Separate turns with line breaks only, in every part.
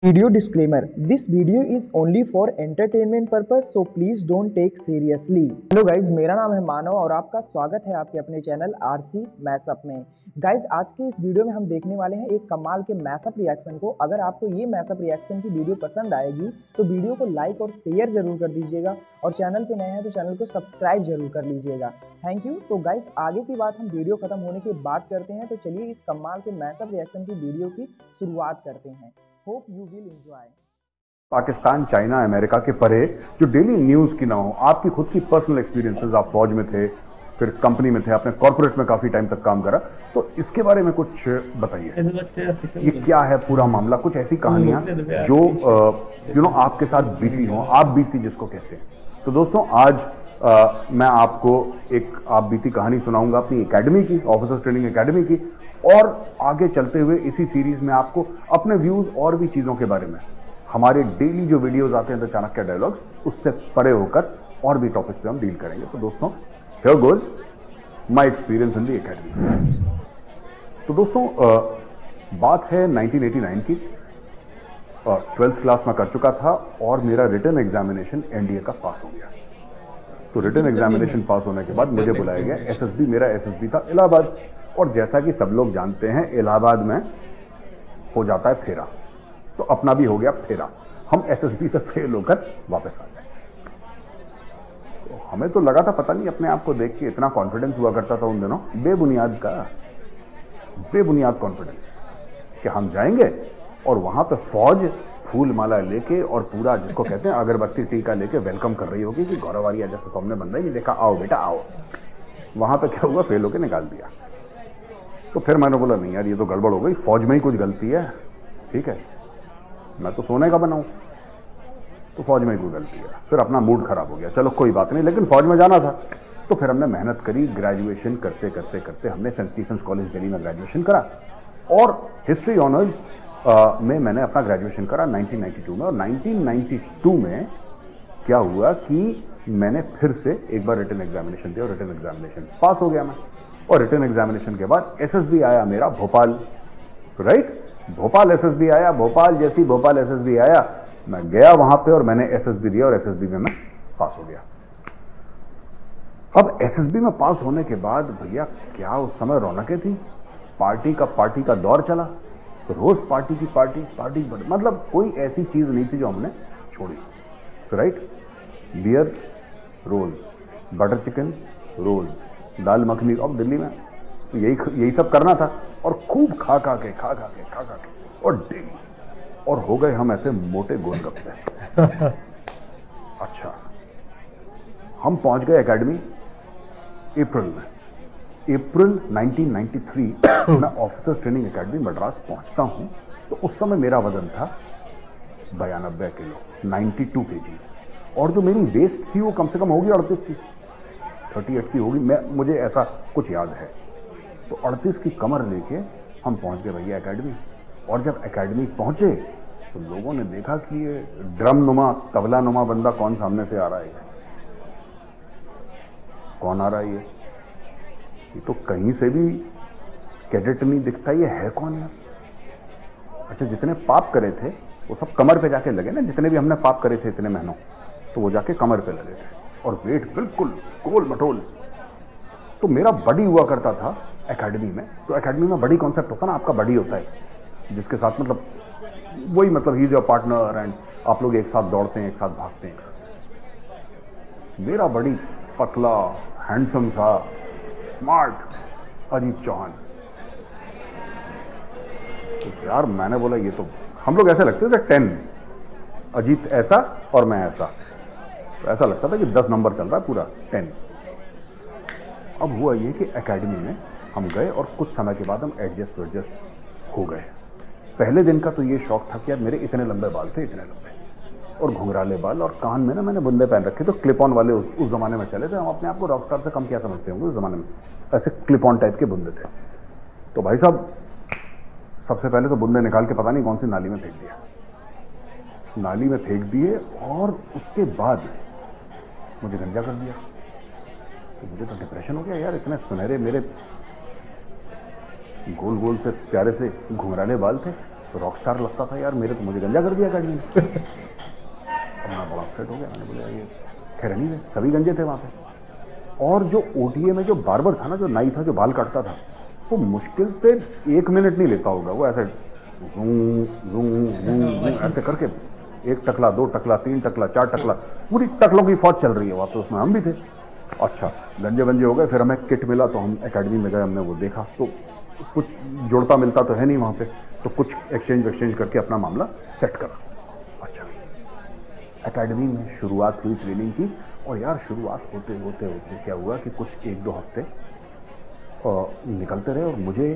Video disclaimer: This video is only for entertainment purpose, so please don't take seriously. Hello guys, मेरा नाम है मानव और आपका स्वागत है आपके अपने चैनल आरसी मैसअप में। गाइज, आज के इस वीडियो में हम देखने वाले हैं एक कमाल के मैसअप रिएक्शन को। अगर आपको ये मैसअप रिएक्शन की वीडियो पसंद आएगी तो वीडियो को लाइक और शेयर जरूर कर दीजिएगा और चैनल पे नए हैं तो चैनल को सब्सक्राइब जरूर कर लीजिएगा। Thank you. तो गाइज, आगे की बात हम वीडियो खत्म होने के बाद करते हैं, तो चलिए इस कमाल के मैसअप रिएक्शन की वीडियो की शुरुआत करते हैं। Hope you will enjoy.
Pakistan, China, America के परे जो डेली न्यूज की ना हो, आपकी खुद की पर्सनल एक्सपीरियंसेस, आप फौज में थे, फिर कंपनी में थे, आपने कॉर्पोरेट में काफी टाइम तक काम करा, तो इसके बारे में कुछ बताइए। ये क्या है पूरा मामला? कुछ ऐसी कहानियां जो आपके साथ बीती हो, आप बीती जिसको कहते हैं। तो दोस्तों, आज मैं आपको एक आप बीती कहानी सुनाऊंगा अपनी एकेडमी की, ऑफिसर्स ट्रेनिंग एकेडमी की, और आगे चलते हुए इसी सीरीज में आपको अपने व्यूज और भी चीजों के बारे में, हमारे डेली जो वीडियोस आते हैं द चाणक्य डायलॉग्स, उससे परे होकर और भी टॉपिक्स पे हम डील करेंगे। तो दोस्तों, here goes my experience in the academy. तो दोस्तों, बात है 1989 की। 12th क्लास में कर चुका था और मेरा रिटन एग्जामिनेशन एनडीए का पास हो गया। तो रिटन एग्जामिनेशन पास होने के बाद मुझे बुलाया गया एसएसबी। मेरा एसएसबी था इलाहाबाद, और जैसा कि सब लोग जानते हैं इलाहाबाद में हो जाता है फेरा, तो अपना भी हो गया फेरा। हम एसएसबी से फेल होकर वापस आ गए। तो हमें तो लगा था, पता नहीं अपने आप को देख के इतना कॉन्फिडेंस हुआ करता था उन दिनों, बेबुनियाद कॉन्फिडेंस, कि हम जाएंगे और वहां पे फौज फूल माला लेके और पूरा, जिसको कहते हैं अगरबत्ती टीका लेके, वेलकम कर रही होगी कि गौरव आर्या जैसे तो हमने बंदा ही नहीं देखा, आओ बेटा आओ। वहां पे क्या हुआ, फेल होके निकाल दिया। तो फिर मैंने बोला नहीं यार, ये तो गड़बड़ हो गई, फौज में ही कुछ गलती है। ठीक है, मैं तो सोने का बना हूं, तो फौज में ही कोई गलती है। फिर अपना मूड खराब हो गया, चलो कोई बात नहीं, लेकिन फौज में जाना था। तो फिर हमने मेहनत करी, ग्रेजुएशन करते करते करते हमने सेंट स्टीफेंस कॉलेज दिल्ली में ग्रेजुएशन करा, और हिस्ट्री ऑनर्स में मैंने अपना ग्रेजुएशन करा 1992 में। और 1992 में क्या हुआ कि मैंने फिर से एक बार रिटन एग्जामिनेशन दिया और रिटन एग्जामिनेशन पास हो गया मैं। और रिटन एग्जामिनेशन के बाद एसएसबी आया मेरा भोपाल, राइट? भोपाल एसएसबी आया, भोपाल जैसी भोपाल एसएसबी आया, मैं गया वहां पे और मैंने एसएसबी दिया और एसएसबी में मैं पास हो गया। अब एसएसबी में पास होने के बाद भैया क्या उस समय रौनकें थी, पार्टी का दौर चला, रोज पार्टी की पार्टी, मतलब कोई ऐसी चीज नहीं थी जो हमने छोड़ी। राइट? बियर रोज, बटर चिकन रोज, दाल मखनी, अब दिल्ली में यही सब करना था, और खूब खा के और डेली, और हो गए हम ऐसे मोटे गोलगप्पे। अच्छा, हम पहुंच गए एकेडमी अप्रैल 1993 मैं ऑफिसर्स ट्रेनिंग एकेडमी मद्रास पहुंचता हूं। तो उस समय मेरा वजन था 92 किलो, 92 kg, और जो मेरी वेस्ट थी वो कम से कम होगी 38 की, 38 की होगी, मुझे ऐसा कुछ याद है। तो 38 की कमर लेके हम पहुंच गए भैया एकेडमी। और जब एकेडमी पहुंचे तो लोगों ने देखा कि ये ड्रम नुमा, तबला नुमा बंदा कौन सामने से आ रहा है, कौन आ रहा है ये तो कहीं से भी कैडेट नहीं दिखता, ये है कौन यार? अच्छा, जितने पाप करे थे वो सब कमर पे जाके लगे ना, जितने भी हमने पाप करे थे इतने महीनों, तो वो जाके कमर पे लगे थे, और वेट बिल्कुल गोल मटोल। तो मेरा बडी हुआ करता था एकेडमी में। तो एकेडमी में बडी कॉन्सेप्ट होता है ना, आपका बडी होता है जिसके साथ, मतलब वही, मतलब he is your partner, and आप लोग एक साथ दौड़ते हैं, एक साथ भागते हैं। मेरा बडी पतला, हैंडसम था, स्मार्ट, अजीत चौहान। तो यार मैंने बोला ये तो, हम लोग ऐसे लगते थे 10, अजीत ऐसा और मैं ऐसा, तो ऐसा लगता था कि 10 नंबर चल रहा है पूरा 10। अब हुआ ये कि एकेडमी में हम गए और कुछ समय के बाद हम एडजस्ट हो गए। पहले दिन का तो ये शौक था कि यार मेरे इतने लंबे बाल थे, इतने लंबे, और घुंघराले बाल, और कान में ना मैंने बुंदे पहन रखे, तो क्लिप ऑन वाले उस जमाने में चले थे। हम अपने आप को रॉकस्टार से कम क्या समझते होंगे उस जमाने में, ऐसे क्लिप ऑन टाइप के बुंदे थे। तो भाई साहब, सबसे पहले तो बुंदे निकाल के पता नहीं कौन सी नाली में फेंक दिया, नाली में फेंक दिए, और उसके बाद मुझे गंजा कर दिया। तो मुझे तो डिप्रेशन हो गया यार, इतने सुनहरे मेरे गोल गोल से प्यारे से घुंघराले बाल थे, रॉकस्टार लगता था यार, मेरे तो मुझे गंजा कर दिया अकेडमी ने। अब मैं बड़ा अपसेट हो गया, मैंने बोला ये खैर नहीं है, सभी गंजे थे वहाँ पे। और जो ओटीए में जो बार्बर था ना, जो नाई था जो बाल काटता था, वो मुश्किल से 1 मिनट नहीं लेता होगा, वो ऐसे ऐसे करके 1 टकला 2 टकला 3 टकला 4 टकला, पूरी टकलों की फौज चल रही है वहाँ पे, उसमें हम भी थे। अच्छा गंजे बंजे हो गए, फिर हमें किट मिला तो हम एकेडमी में गए, हमने वो देखा तो कुछ जुड़ता मिलता तो है नहीं वहाँ पे, तो कुछ एक्सचेंज करके अपना मामला सेट करा। अच्छा एकेडमी में शुरुआत हुई ट्रेनिंग की, और यार शुरुआत होते होते होते क्या हुआ कि कुछ 1-2 हफ्ते निकलते रहे और मुझे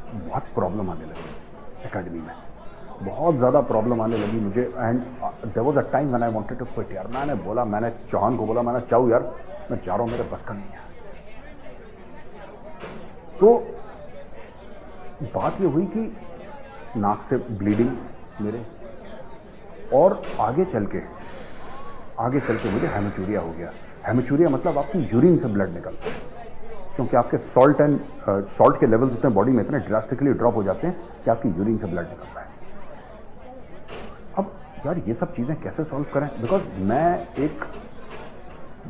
बहुत प्रॉब्लम आने लगी एकेडमी में, बहुत ज़्यादा प्रॉब्लम आने लगी मुझे। And there was a time when I wanted to quit यार। मैंने चौहान को बोला, मैंने चाहू यार मैं जा रहा हूँ, मेरे बस का नहीं है। तो बात ये हुई कि नाक से ब्लीडिंग मेरे, और आगे चल के मुझे हेमेचूरिया हो गया। हेमेचूरिया मतलब आपकी यूरिन से ब्लड निकलता है, क्योंकि आपके सॉल्ट के लेवल्स उतने बॉडी में इतने ड्रास्टिकली ड्रॉप हो जाते हैं कि आपकी यूरिन से ब्लड निकलता है। अब यार ये सब चीज़ें कैसे सॉल्व करें, बिकॉज मैं एक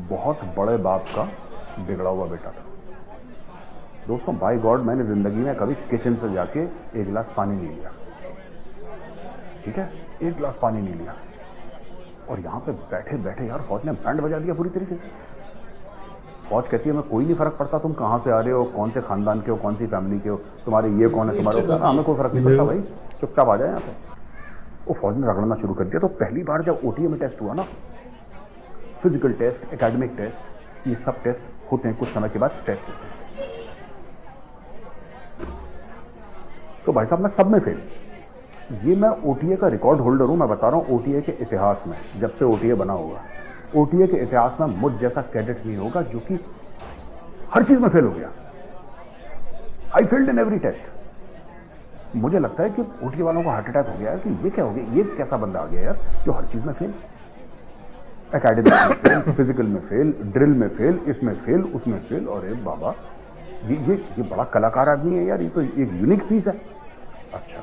बहुत बड़े बाप का बिगड़ा हुआ बेटा था दोस्तों। बाय गॉड मैंने जिंदगी में कभी किचन से जाके 1 गिलास पानी नहीं लिया, ठीक है, 1 गिलास पानी नहीं लिया। और यहाँ पे बैठे बैठे यार फौज ने बैंड बजा दिया पूरी तरीके से। फौज कहती है मैं कोई नहीं फर्क पड़ता तुम कहाँ से आ रहे हो, कौन से खानदान के हो, कौन सी फैमिली के हो, तुम्हारे ये कौन है, तुम्हारे हमें कोई फर्क नहीं पड़ता भाई, चुपचाप आ जाए यहाँ पे। वो फौज ने रगड़ना शुरू कर दिया। तो पहली बार जब ओटीए में टेस्ट हुआ ना, फिजिकल टेस्ट, एकेडमिक टेस्ट, ये सब टेस्ट होते हैं, कुछ समय के बाद टेस्ट होते हैं। तो भाई साहब मैं सब में फेल। ये मैं ओटीए का रिकॉर्ड होल्डर हूं, मैं बता रहा हूं ओटीए के इतिहास में, जब से ओटीए बना होगा, ओटीए के इतिहास में मुझ जैसा कैडेट नहीं होगा जो कि हर चीज में फेल हो गया। I failed in every test. मुझे लगता है कि ओटीए वालों को हार्ट अटैक हो गया है कि ये क्या हो गया, ये कैसा बंदा आ गया यार जो हर चीज में फेल, एकेडमिक में फेल, फिजिकल में फेल, ड्रिल में फेल, इसमें फेल, उसमें फेल। और एक बाबा ये बड़ा कलाकार आदमी है यार, ये तो एक यूनिक पीस है। अच्छा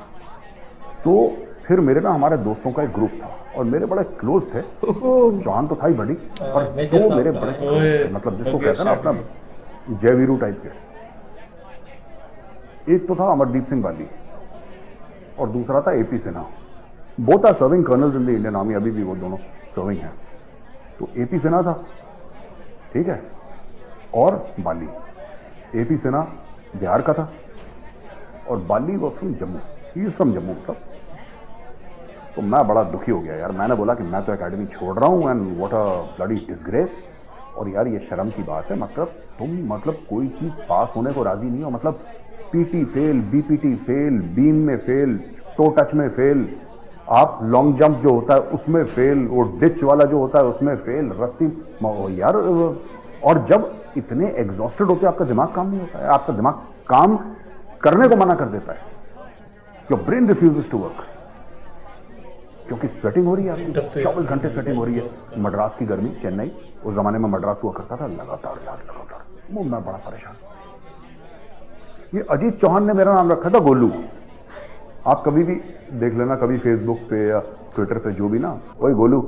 तो फिर मेरे ना हमारे दोस्तों का एक ग्रुप था और मेरे बड़े क्लोज थे, जॉन तो था ही बड़ी, और दो मेरे बड़े मतलब जिसको कहते हैं ना अपना जयवीरू टाइप के, एक तो था अमरदीप सिंह बाली और दूसरा था AP Sinha. Both are serving colonels in the Indian army, अभी भी वो दोनों सर्विंग हैं। तो एपी सिन्हा था, ठीक है, और बाली। एपी सिन्हा बिहार का था और बाली वो from Jammu, he is from Jammu सब। तो मैं बड़ा दुखी हो गया यार, मैंने बोला कि मैं तो एकेडमी छोड़ रहा हूँ and what a bloody disgrace. और यार ये शर्म की बात है, मतलब तुम कोई चीज पास होने को राजी नहीं हो, मतलब PT fail, BPT fail, beam में फेल, टो टच में फेल, आप लॉन्ग जंप जो होता है उसमें फेल, वो डिच वाला जो होता है उसमें फेल, रस्सी यार। और जब इतने एग्जॉस्टेड होते आपका दिमाग काम नहीं होता है, आपका दिमाग काम करने को मना कर देता है, your brain refuses to work, क्योंकि स्वेटिंग हो रही है आपकी, 24 घंटे स्वेटिंग हो रही है। मद्रास की गर्मी, चेन्नई, उस जमाने में मद्रास हुआ करता था, लगातार यार लगातार, वो मैं बड़ा परेशान। ये अजीत चौहान ने मेरा नाम रखा था गोलू, आप कभी भी देख लेना, कभी फेसबुक पे या ट्विटर पे जो भी ना, वही गोलू,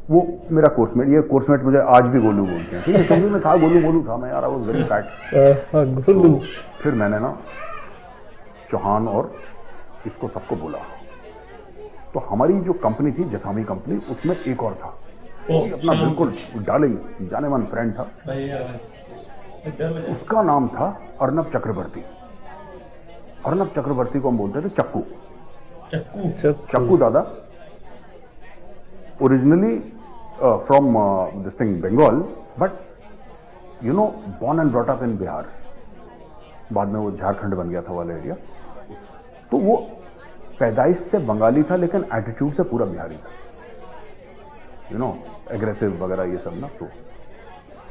वो मेरा कोर्समेट, ये कोर्समेट मुझे आज भी गोलू बोलते हैं, ठीक है, समझ में था गोलू था मैं यार, I was very fat Golu. फिर मैंने ना चौहान और इसको सबको बोला, तो हमारी जो कंपनी थी जसामी कंपनी, उसमें एक और था, अपना बिल्कुल डार्लिंग जाने मन फ्रेंड था, उसका नाम था अर्नब चक्रवर्ती। अर्नब चक्रवर्ती को हम बोलते थे चक्कू। चक्कू दादा originally from this thing Bengal, but you know born and brought up in Bihar, बाद में वो झारखंड बन गया था वाला एरिया। तो वो पैदाइश से बंगाली था लेकिन एटीट्यूड से पूरा बिहारी था, यू नो एग्रेसिव वगैरह ये सब ना। तो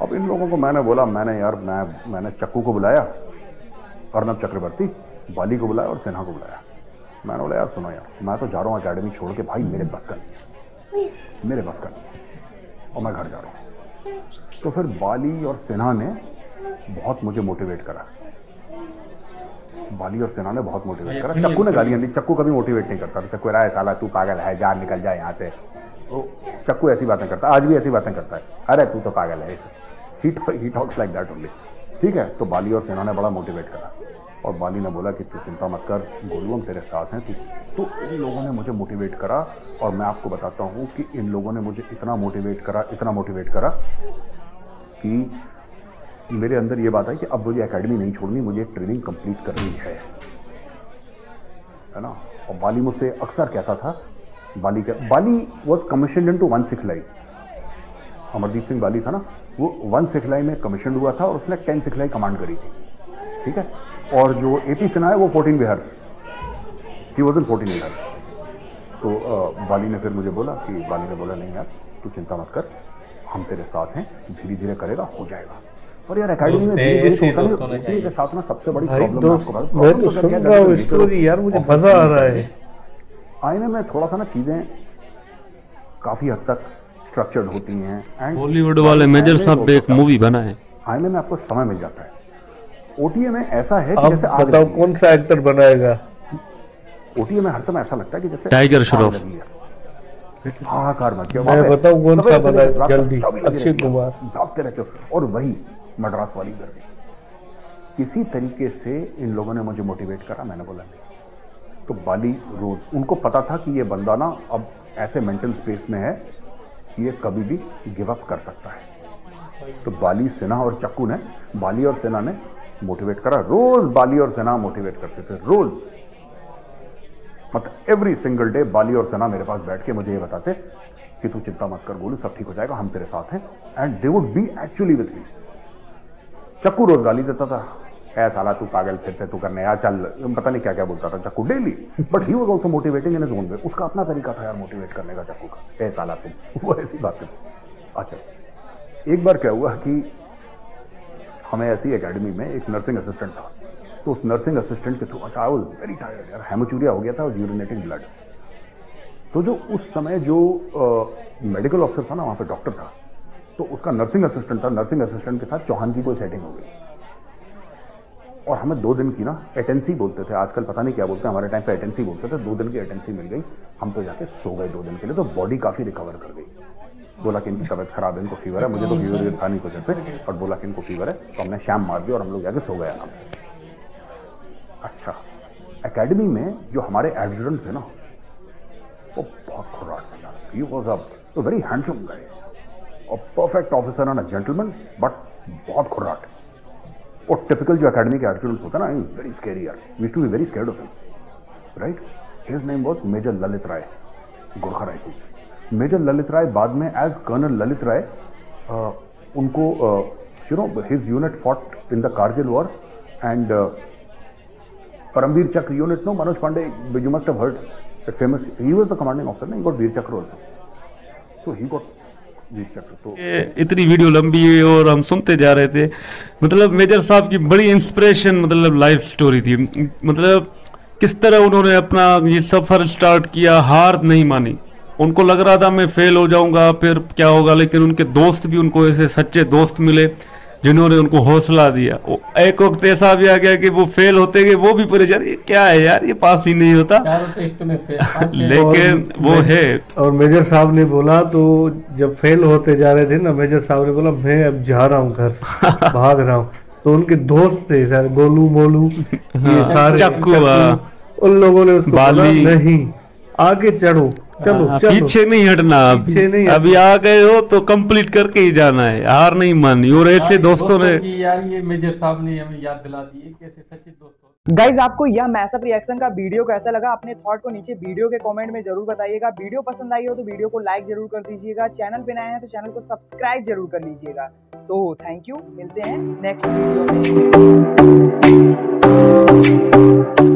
अब इन लोगों को मैंने बोला, मैंने चक्कू को बुलाया, अर्नब चक्रवर्ती, बाली को बुलाया और सिन्हा को बुलाया। मैंने बोला यार सुनो यार, मैं तो जा रहा हूँ अकेडमी छोड़ के, भाई मेरे बस का नहीं, मेरे बस का नहीं, और मैं घर जा रहा हूँ। तो फिर बाली और सिन्हा ने बहुत मुझे मोटिवेट करा बाली और सेना ने बहुत मोटिवेट करा। चक्कू ने गालियां दी, चक्कू कभी मोटिवेट नहीं करता। चक्कू रहा है साला तू पागल है, जा निकल जाए यहाँ से। तो चक्कू ऐसी बातें करता है, आज भी ऐसी बातें करता है, अरे तू तो पागल है। He talks like that only. ठीक है, तो बाली और सेना ने बड़ा मोटिवेट करा और बाली ने बोला कि तू चिंता मत कर गोलू, हम तेरे साथ हैं। तो इन लोगों ने मुझे मोटिवेट करा और मैं आपको बताता हूँ कि इन लोगों ने मुझे इतना मोटिवेट करा कि मेरे अंदर ये बात है कि अब मुझे एकेडमी नहीं छोड़नी, मुझे ट्रेनिंग कंप्लीट करनी है ना। और बाली मुझसे अक्सर कहता था, बाली वॉज कमीशन इन टू 1 सिखलाई। अमरदीप सिंह बाली था ना, वो 1 सिखलाई में कमीशन हुआ था और उसने 10 सिखलाई कमांड करी थी। ठीक है, और जो एपी सिन्हा है वो 14 Bihar, he was in 14 Bihar. तो बाली ने फिर मुझे बोला नहीं यार तू चिंता मत कर, हम तेरे साथ हैं, धीरे धीरे करेगा, हो जाएगा। और यार एकेडमी में धीरे के साथ ना सबसे बड़ी प्रॉब्लम
मैं तो सुन रहा हूँ स्टोरी यार, मुझे मजा आ रहा है।
आईने में थोड़ा सा ना चीजें काफी हद तक स्ट्रक्चर्ड होती हैं।
बॉलीवुड वाले मेजर साहब एक मूवी बनाए,
आईने में आपको समय मिल जाता है। ओटीए में ऐसा है
कि जैसे बताओ कौन सा एक्टर बनाएगा।
ओटीए में हर समय ऐसा लगता है कि जैसे
टाइगर श्रॉफ।
हाहाकार मच गया।
मैं बताऊं कौन सा बनाएगा जल्दी, अक्षय कुमार।
भागते रहते हो और वही मद्रास वाली गर्मी। किसी तरीके से इन लोगों ने मुझे मोटिवेट करा, मैंने बोला नहीं। तो बाली रोज, उनको पता था कि ये बंदा ना अब ऐसे मेंटल स्पेस में है कि ये कभी भी गिव अप कर सकता है। तो बाली, सेना और चक्कू ने, बाली और सेना ने मोटिवेट करा। रोज बाली और सेना मोटिवेट करते थे, रोज, मतलब एवरी सिंगल डे बाली और सेना मेरे पास बैठ के मुझे ये बताते कि तू चिंता मत कर गोलू, सब ठीक हो जाएगा, हम तेरे साथ हैं। And they would be actually with me. चक्कू रोज गाली देता था, ऐ साला तू पागल, फिर से तू करने यार, चल, पता नहीं क्या क्या बोलता था चक्कू daily, but he was also motivating in his own way. उसका अपना तरीका था यार मोटिवेट करने का चक्कू का, ऐ साला तुम, वो ऐसी बात है। अच्छा, एक बार क्या हुआ कि हमें ऐसी एकेडमी में एक नर्सिंग असिस्टेंट था, तो उस नर्सिंग असिस्टेंट के through, I was very tired यार, हेमोचूरिया हो गया था और यूरिनेटिंग ब्लड। तो जो उस समय जो मेडिकल ऑफिसर था ना, वहां पे डॉक्टर था, तो उसका नर्सिंग असिस्टेंट था, नर्सिंग असिस्टेंट के साथ चौहान की कोई सेटिंग हो गई और हमें 2 दिन की ना एटेंसी बोलते थे, आजकल पता नहीं क्या बोलते हैं, हमारे टाइम पे एटेंसी बोलते थे। 2 दिन की एटेंसी मिल गई, हम तो जाके सो गए 2 दिन के लिए। तो बॉडी काफी रिकवर कर गई। बोला कि इनकी तबियत खराब है, इनको फीवर है, मुझे तो फीवर था नहीं कुछ ऐसे, और बोला कि इनको फीवर है, तो हमने शाम मार दी और हम लोग जाके सो गए आराम से। अच्छा, एकेडमी में जो हमारे एडजुटेंट थे ना, वो बहुत खुराट थे यार। He was a very handsome guy, a perfect officer and a gentleman, but बहुत खुराट। और टिपिकल जो एकेडमी के एडजुटेंट होता है ना, वेरी स्कैरी यार, we used to be very scared of him, right. His name was major Lalit Rai, Gorkha rifle. Major Lalit Rai बाद में एज कर्नल ललित राय, उनको you know his unit fought in the Kargil war and Param Vir Chakra unit, no, Manoj Pandey, you must have heard that famous, he was the commanding officer, he got वीर चक्र also, so he got वीर चक्र। तो
इतनी video लंबी है और हम सुनते जा रहे थे, मतलब मेजर साहब की बड़ी इंस्पिरेशन, मतलब लाइफ स्टोरी थी। मतलब किस तरह उन्होंने अपना ये सफर स्टार्ट किया, हार नहीं मानी। उनको लग रहा था मैं फेल हो जाऊंगा, फिर क्या होगा, लेकिन उनके दोस्त भी उनको ऐसे सच्चे दोस्त मिले जिन्होंने उनको हौसला दिया। एक वक्त ऐसा भी आ गया कि वो फेल होते गए, वो भी परेशान, ये क्या है यार, ये पास ही नहीं होता, लेकिन वो है।
और मेजर साहब ने बोला, तो जब फेल होते जा रहे थे ना, मेजर साहब ने बोला मैं अब जा रहा हूँ घर, भाग रहा हूँ। तो उनके दोस्त थे सर, गोलू मोलू, ये सारे
चक्कू,
उन लोगों ने उसको बोला नहीं, आगे चढ़ो, चलो
पीछे नहीं हटना, अभी आ गए हो तो कंप्लीट करके ही जाना है, हार नहीं माननी। और ऐसे दोस्तों ने
यार, ये मेजर साहब ने हमें याद दिला दी कैसे सच्चे दोस्तों।
गाइज, आपको यह मैसअप रिएक्शन का वीडियो कैसा लगा, अपने थॉट को नीचे वीडियो के कमेंट में जरूर बताइएगा। वीडियो पसंद आई हो तो वीडियो को लाइक जरूर कर दीजिएगा, चैनल पे नए हैं तो चैनल को सब्सक्राइब जरूर कर लीजिएगा। तो थैंक यू, मिलते हैं नेक्स्ट वीडियो में।